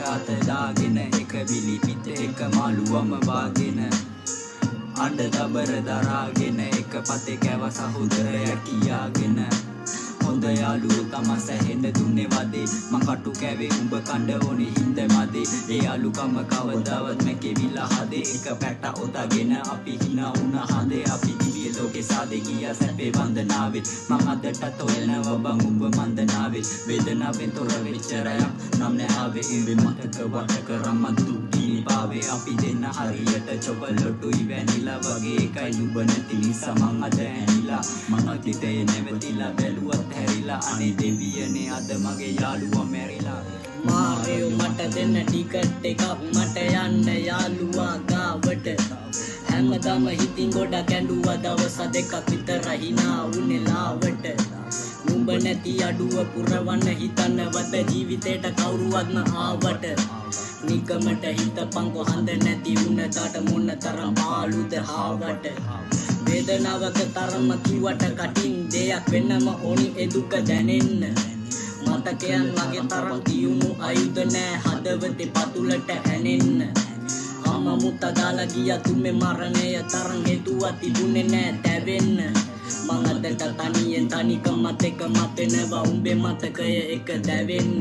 අත දාගෙන එක බිලි පිට එක මාළුවම වාගෙන අඬ දබර දරාගෙන එක පතේ කැව සහෝදරයා කියාගෙන හොඳ යාළුවෝ තමා සැහෙන්න දුන්නේ වදේ මං කටු කැවේ උඹ කණ්ඩ ඕනේ හින්ද මදේ ඒ යාළුකම කවදාවත් මැකෙවිලා හදේ එක පැට ඔතගෙන අපි hina වුණ හදේ අපි දිව්‍ය ලෝකේ සාදේ ගියා සැපේ වන්දනාවෙත් මං අදටත් හොයනවා බං උඹ මන්දනාවෙත් වේදනාවෙන් තොර වෙච්ච රැයක් නම් නෑ ආවේ ඉඹේ මතක වට කරමතු පාවේ අපි දෙන්න හරියට චොකලටුයි වැනිලා වගේ එකයි නුඹ නැති නිසා මං අද ඇනිලා මං අතීතේ නැවතිලා බැලුවත් හැරිලා අනේ දෙවියනේ අද මගේ යාළුවා මැරිලා මාරයෝ මට දෙන්න ටිකට් එකක් මට යන්න යාළුවා ගාවට හැමදාම හිතින් ගොඩක් ඇඬුවා දවස් දෙකක් විතර hina වුනේ ලාවට නුඹ නැති අඩුව පුරවන්න හිතන්නවත් ජීවිතේට කවුරුවත්ම ආවට නිකමට හිතපන් කොහඳ නැති වුණාට මොන තරම් පාළුද හාවට වේදනාවක තරම කිව්වට කටින් දෙයක් වෙන්නම ඕනි ඒ දුක දැනෙන්න මතකයන් වගේ තරම් තියුණු ආයුධ නෑ හදවතේ පතුලට ඇනෙන්න අම්මා මුත්තා දාලා ගියා තුමේ මරණය තරම් හේතුවක් තිබුණේ නෑ තැවෙන්න මං අදට තනියෙන් තනිකමත් එක මතෙනවා උඹේ මතකය එක දැවෙන්න